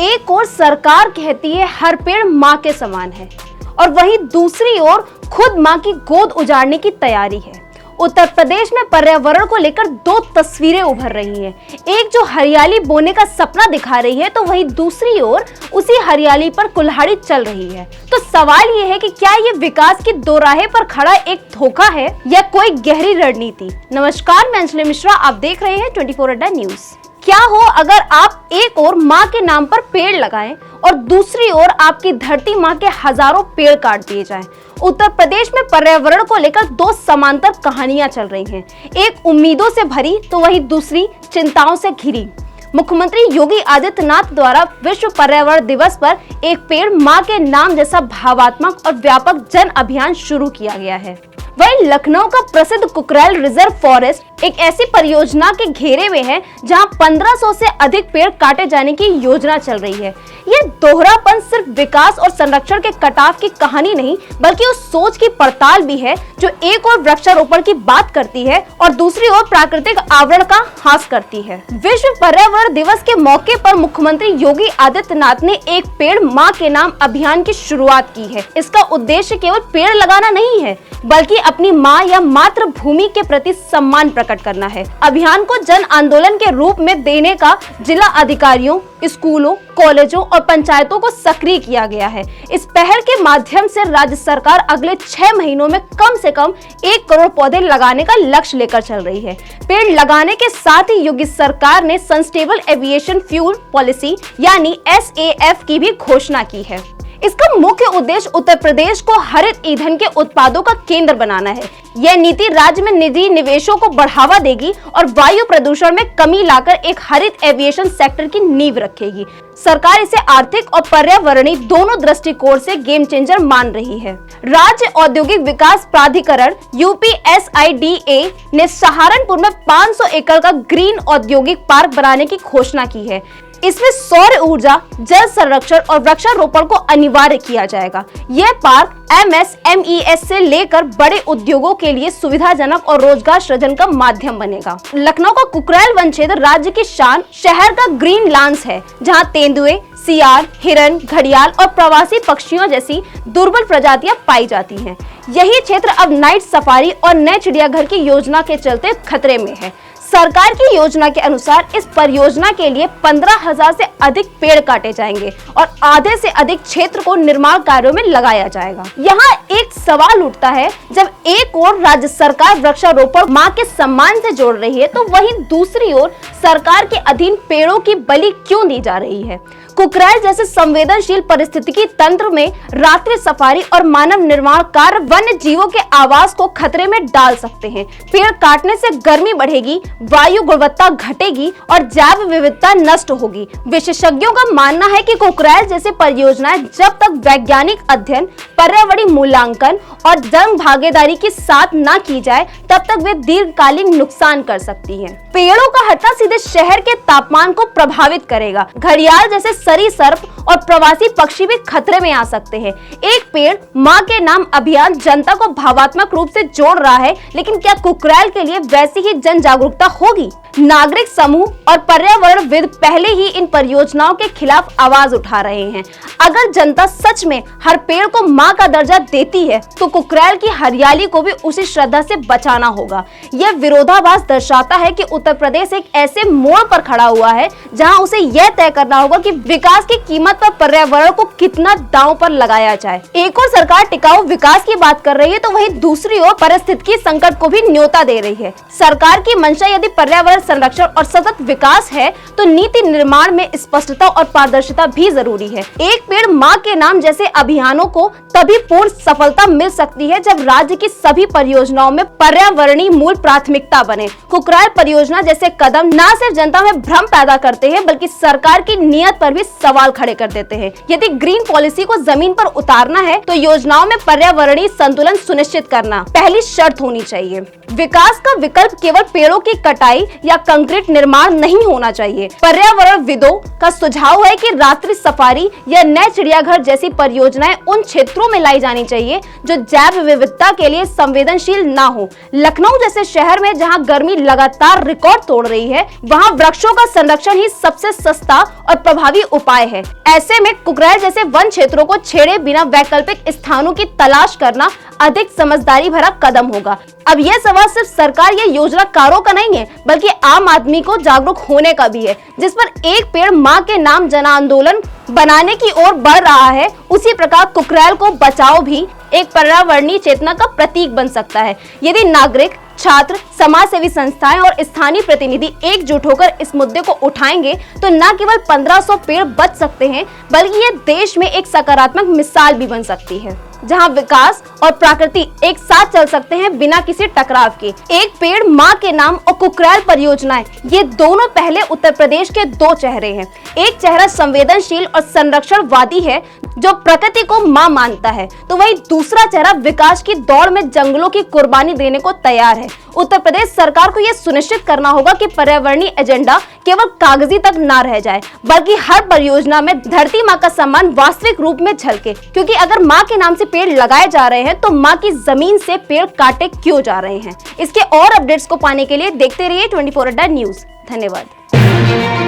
एक ओर सरकार कहती है हर पेड़ माँ के समान है और वहीं दूसरी ओर खुद माँ की गोद उजाड़ने की तैयारी है। उत्तर प्रदेश में पर्यावरण को लेकर दो तस्वीरें उभर रही हैं। एक जो हरियाली बोने का सपना दिखा रही है, तो वहीं दूसरी ओर उसी हरियाली पर कुल्हाड़ी चल रही है। तो सवाल ये है कि क्या ये विकास की दो राहें पर खड़ा एक धोखा है या कोई गहरी रणनीति। नमस्कार, मैं अंजलि मिश्रा, आप देख रहे हैं 24 न्यूज। क्या हो अगर आप एक ओर माँ के नाम पर पेड़ लगाएं और दूसरी ओर आपकी धरती माँ के हजारों पेड़ काट दिए जाएं। उत्तर प्रदेश में पर्यावरण को लेकर दो समांतर कहानियां चल रही हैं, एक उम्मीदों से भरी तो वहीं दूसरी चिंताओं से घिरी। मुख्यमंत्री योगी आदित्यनाथ द्वारा विश्व पर्यावरण दिवस पर एक पेड़ माँ के नाम जैसा भावात्मक और व्यापक जन अभियान शुरू किया गया है। वहीं लखनऊ का प्रसिद्ध कुकरेल रिजर्व फॉरेस्ट एक ऐसी परियोजना के घेरे में है जहां 1500 से अधिक पेड़ काटे जाने की योजना चल रही है। ये दोहरापन सिर्फ विकास और संरक्षण के कटाव की कहानी नहीं, बल्कि उस सोच की पड़ताल भी है जो एक ओर वृक्षारोपण की बात करती है और दूसरी ओर प्राकृतिक आवरण का हास करती है। विश्व पर्यावरण दिवस के मौके पर मुख्यमंत्री योगी आदित्यनाथ ने एक पेड़ माँ के नाम अभियान की शुरुआत की है। इसका उद्देश्य केवल पेड़ लगाना नहीं है, बल्कि अपनी माँ या मातृभूमि के प्रति सम्मान प्रकट करना है। अभियान को जन आंदोलन के रूप में देने का जिला अधिकारियों, स्कूलों, कॉलेजों और पंचायतों को सक्रिय किया गया है। इस पहल के माध्यम से राज्य सरकार अगले 6 महीनों में कम से कम 1 करोड़ पौधे लगाने का लक्ष्य लेकर चल रही है। पेड़ लगाने के साथ ही योगी सरकार ने सस्टेनेबल एविएशन फ्यूल पॉलिसी यानी SAF की भी घोषणा की है। इसका मुख्य उद्देश्य उत्तर प्रदेश को हरित ईंधन के उत्पादों का केंद्र बनाना है। यह नीति राज्य में निजी निवेशों को बढ़ावा देगी और वायु प्रदूषण में कमी लाकर एक हरित एविएशन सेक्टर की नींव रखेगी। सरकार इसे आर्थिक और पर्यावरणीय दोनों दृष्टिकोण से गेम चेंजर मान रही है। राज्य औद्योगिक विकास प्राधिकरण UPSIDA ने सहारनपुर में 500 एकड़ का ग्रीन औद्योगिक पार्क बनाने की घोषणा की है। इसमें सौर ऊर्जा, जल संरक्षण और वृक्षारोपण को अनिवार्य किया जाएगा। यह पार्क MSMES से लेकर बड़े उद्योगों के लिए सुविधाजनक और रोजगार सृजन का माध्यम बनेगा। लखनऊ का कुकरेल वन क्षेत्र राज्य की शान शहर का ग्रीन लांस है, जहां तेंदुए, सियार, हिरन, घड़ियाल और प्रवासी पक्षियों जैसी दुर्लभ प्रजातियां पाई जाती हैं। यही क्षेत्र अब नाइट सफारी और नए चिड़ियाघर की योजना के चलते खतरे में है। सरकार की योजना के अनुसार इस परियोजना के लिए 15,000 से अधिक पेड़ काटे जाएंगे और आधे से अधिक क्षेत्र को निर्माण कार्यों में लगाया जाएगा। यहाँ एक सवाल उठता है, जब एक ओर राज्य सरकार वृक्षारोपण माँ के सम्मान से जोड़ रही है, तो वहीं दूसरी ओर सरकार के अधीन पेड़ों की बलि क्यों दी जा रही है। कुकरेल जैसे संवेदनशील पारिस्थितिकी तंत्र में रात्रि सफारी और मानव निर्माण कार्य वन्य जीवों के आवास को खतरे में डाल सकते हैं। पेड़ काटने से गर्मी बढ़ेगी, वायु गुणवत्ता घटेगी और जैव विविधता नष्ट होगी। विशेषज्ञों का मानना है कि कुकरेल जैसे परियोजनाएं जब तक वैज्ञानिक अध्ययन, पर्यावरणीय मूल्यांकन और जन भागीदारी के साथ न की जाए, तब तक वे दीर्घकालीन नुकसान कर सकती हैं। पेड़ों का हटना सीधे शहर के तापमान को प्रभावित करेगा। घड़ियाल जैसे सरीसृप और प्रवासी पक्षी भी खतरे में आ सकते हैं। एक पेड़ माँ के नाम अभियान जनता को भावात्मक रूप से जोड़ रहा है, लेकिन क्या कुकरेल के लिए वैसी ही जन जागरूकता होगी। नागरिक समूह और पर्यावरणविद पहले ही इन परियोजनाओं के खिलाफ आवाज उठा रहे हैं। अगर जनता सच में हर पेड़ को माँ का दर्जा देती है, तो कुकरेल की हरियाली को भी उसी श्रद्धा से बचाना होगा। यह विरोधाभास दर्शाता है कि उत्तर प्रदेश एक ऐसे मोड़ पर खड़ा हुआ है जहां उसे यह तय करना होगा कि विकास की कीमत पर पर्यावरण को कितना दांव पर लगाया जाए। एक और सरकार टिकाऊ विकास की बात कर रही है, तो वहीं दूसरी ओर पारिस्थितिकी संकट को भी न्योता दे रही है। सरकार की मंशा यदि पर्यावरण संरक्षण और सतत विकास है, तो नीति निर्माण में स्पष्टता और पारदर्शिता भी जरूरी है। एक पेड़ माँ के नाम जैसे अभियानों को तभी पूर्ण सफलता मिल सकती है जब राज्य की सभी परियोजनाओं में पर्यावरणीय मूल प्राथमिकता बने। कुकरेल परियोजना जैसे कदम न सिर्फ जनता में भ्रम पैदा करते हैं, बल्कि सरकार की नीयत पर भी सवाल खड़े कर देते हैं। यदि ग्रीन पॉलिसी को जमीन पर उतारना है, तो योजनाओं में पर्यावरणीय संतुलन सुनिश्चित करना पहली शर्त होनी चाहिए। विकास का विकल्प केवल पेड़ों की कटाई या या कंक्रीट निर्माण नहीं होना चाहिए। पर्यावरणविदों का सुझाव है कि रात्रि सफारी या नए चिड़ियाघर जैसी परियोजनाएं उन क्षेत्रों में लाई जानी चाहिए जो जैव विविधता के लिए संवेदनशील ना हो। लखनऊ जैसे शहर में जहां गर्मी लगातार रिकॉर्ड तोड़ रही है, वहां वृक्षों का संरक्षण ही सबसे सस्ता और प्रभावी उपाय है। ऐसे में कुकरेल जैसे वन क्षेत्रों को छेड़े बिना वैकल्पिक स्थानों की तलाश करना अधिक समझदारी भरा कदम होगा। अब यह सवाल सिर्फ सरकार या योजनाकारों का नहीं है, बल्कि आम आदमी को जागरूक होने का भी है, जिस पर एक पेड़ मां के नाम जन आंदोलन बनाने की ओर बढ़ रहा है। उसी प्रकार कुकरेल को बचाओ भी एक पर्यावरणीय चेतना का प्रतीक बन सकता है। यदि नागरिक, छात्र, समाज सेवी संस्थाएं और स्थानीय प्रतिनिधि एकजुट होकर इस मुद्दे को उठाएंगे तो न केवल 1500 पेड़ बच सकते हैं, बल्कि ये देश में एक सकारात्मक मिसाल भी बन सकती है, जहां विकास और प्रकृति एक साथ चल सकते हैं बिना किसी टकराव के। एक पेड़ मां के नाम और कुकरेल परियोजनाएं, ये दोनों पहले उत्तर प्रदेश के दो चेहरे हैं। एक चेहरा संवेदनशील और संरक्षणवादी है जो प्रकृति को मां मानता है, तो वहीं दूसरा चेहरा विकास की दौड़ में जंगलों की कुर्बानी देने को तैयार है। उत्तर प्रदेश सरकार को यह सुनिश्चित करना होगा कि पर्यावरणीय एजेंडा केवल कागजी तक ना रह जाए, बल्कि हर परियोजना में धरती मां का सम्मान वास्तविक रूप में झलके। क्योंकि अगर मां के नाम से पेड़ लगाए जा रहे हैं तो मां की जमीन से पेड़ काटे क्यों जा रहे हैं। इसके और अपडेट्स को पाने के लिए देखते रहिए 24 न्यूज़। धन्यवाद।